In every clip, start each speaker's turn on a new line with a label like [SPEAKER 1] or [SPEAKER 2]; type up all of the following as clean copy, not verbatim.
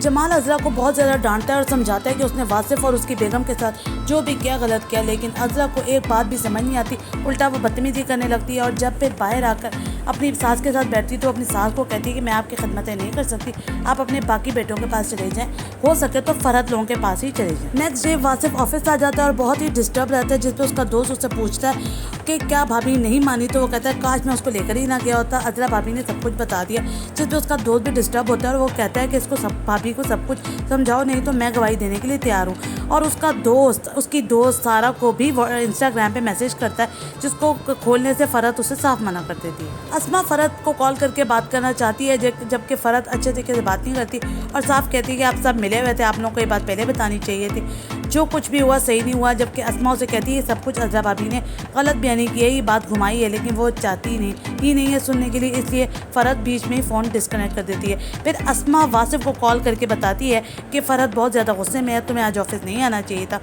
[SPEAKER 1] जमाल अज़रा को बहुत ज़्यादा डांटता है और समझाता है कि उसने वासिफ और उसकी बेगम के साथ जो भी किया गलत किया, लेकिन अज़रा को एक बात भी समझ नहीं आती, उल्टा वो बदतमीज़ी करने लगती है। और जब फिर बाहर आकर अपनी सास के साथ बैठती तो अपनी सास को कहती है कि मैं आपकी खिदमतें नहीं कर सकती, आप अपने बाकी बेटों के पास चले जाएं, हो सके तो फरहत लोगों के पास ही चले जाएं। नेक्स्ट डे वासिफ ऑफिस आ जाता है और बहुत ही डिस्टर्ब रहता है, जिस पर उसका दोस्त उससे पूछता है कि क्या भाभी नहीं मानी, तो वो कहता है काश मैं उसको लेकर ही ना गया होता, अज़रा भाभी ने सब कुछ बता दिया। जिस पर उसका दोस्त भी डिस्टर्ब होता है और वो कहता है कि इसको सब भाभी को सब कुछ समझाओ, नहीं तो मैं गवाही देने के लिए तैयार हूँ। और उसकी दोस्त सारा को भी इंस्टाग्राम पे मैसेज करता है, जिसको खोलने से फरहत उसे साफ मना कर देती है। अस्मा फरहत को कॉल करके बात करना चाहती है, जबकि फरहत अच्छे तरीके से बात नहीं करती और साफ कहती है कि आप सब मिले हुए थे, आप लोगों को ये बात पहले बतानी चाहिए थी, जो कुछ भी हुआ सही नहीं हुआ। जबकि अस्मा उसे कहती है सब कुछ अज़रा भाभी ने गलत बयानी की है, ये बात घुमाई है, लेकिन वो चाहती ही नहीं है सुनने के लिए, इसलिए फरहत बीच में ही फ़ोन डिस्कनेक्ट कर देती है। फिर अस्मा वासिफ को कॉल करके बताती है कि फरहत बहुत ज़्यादा गुस्से में है, तुम्हें आज ऑफिस नहीं आना चाहिए था,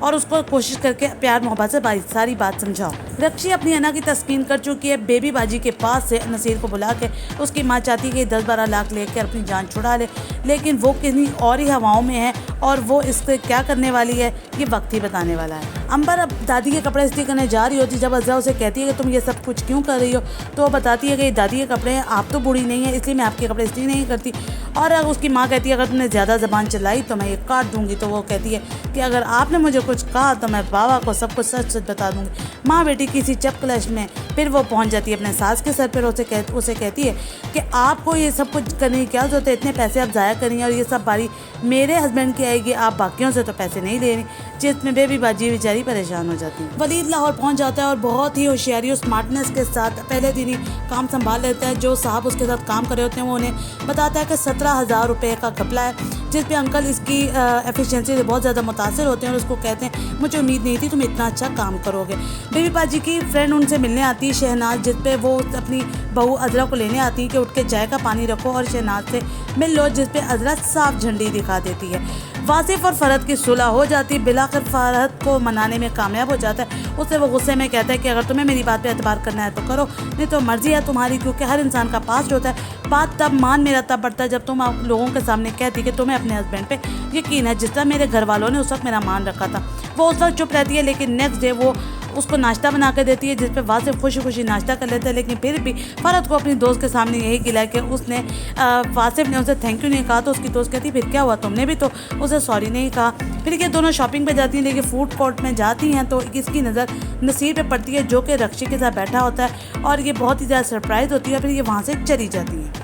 [SPEAKER 1] और उसको कोशिश करके प्यार मोहब्बत से सारी बात समझाओ। रक्षी अपनी अना की तस्कीन कर चुकी है, बेबी बाजी के पास से नसीर को बुला के उसकी माँ चाहती है कि 10-12 लाख लेकर अपनी जान छुड़ा ले, लेकिन वो किन्हीं और ही हवाओं में है और वो इससे क्या करने वाली है ये वक्त ही बताने वाला है। अंबर अब दादी के कपड़े इस्त्री करने जा रही होती, जब अज़रा उसे कहती है कि तुम ये सब कुछ क्यों कर रही हो, तो वो बताती है कि दादी के कपड़े हैं, आप तो बूढ़ी नहीं है इसलिए मैं आपके कपड़े इस्त्री नहीं करती। और उसकी माँ कहती है अगर तुमने ज़्यादा ज़बान चलाई तो मैं ये काट दूंगी। तो वो कहती है कि अगर आपने मुझे कुछ कहा तो मैं बाबा को सब कुछ सच सच बता दूंगी। माँ बेटी किसी चपकलश में फिर वो पहुंच जाती है अपने सास के सर पर, उसे कहती है कि आपको ये सब कुछ करने की क्या जरूरत है, इतने पैसे आप ज़ाया करेंगे और ये सब बारी मेरे हस्बैंड की आएगी, आप बाकियों से तो पैसे नहीं ले रही। जिसमें बेबी बाजी बेचारी परेशान हो जाती है। वलीद लाहौर पहुंच जाता है और बहुत ही होशियारी और स्मार्टनेस के साथ पहले दिन ही काम संभाल लेता है। जो साहब उसके साथ काम कर रहे होते हैं वो उन्हें बताता है कि 17,000 रुपये का घपला है, जिस पे अंकल इसकी एफिशिएंसी से बहुत ज़्यादा मुतासिर होते हैं और उसको कहते हैं मुझे उम्मीद नहीं थी तुम इतना अच्छा काम करोगे। बेबी बाजी की फ्रेंड उनसे मिलने आती है शहनाज, जिस पे वो अपनी बहू अज़रा को लेने आती है कि उठ के चाय का पानी रखो और शहनाज से मिल लो, जिस पे अज़रा साफ झंडी दिखा देती है। वासिफ और फरहत की सुलह हो जाती है, बिलाखिर फरहत को मनाने में कामयाब हो जाता है। उससे वो गुस्से में कहता है कि अगर तुम्हें मेरी बात पे एतबार करना है तो करो, नहीं तो मर्जी है तुम्हारी, क्योंकि हर इंसान का पास्ट होता है। बात तब मान मेरा तब बढ़ता है जब तुम आप लोगों के सामने कहती कि तुम्हें अपने हस्बैंड पे यकीन है, जिस तरह मेरे घर वालों ने उस वक्त मेरा मान रखा था। वो उस वक्त चुप रहती है, लेकिन नेक्स्ट डे वो उसको नाश्ता बना कर देती है, जिस पे वासिफ खुशी खुशी नाश्ता कर लेता है। लेकिन फिर भी फरहत को अपनी दोस्त के सामने यही गिला कि उसने वासिफ ने उसे थैंक यू नहीं कहा। तो उसकी दोस्त कहती फिर क्या हुआ, तुमने भी तो उसे सॉरी नहीं कहा। फिर ये दोनों शॉपिंग पे जाती हैं, लेकिन फूड कोर्ट में जाती हैं तो इसकी नज़र नसीर पे पड़ती है, जो कि रक्षी के साथ बैठा होता है, और ये बहुत ही ज़्यादा सरप्राइज़ होती है। फिर ये वहाँ से चली जाती है।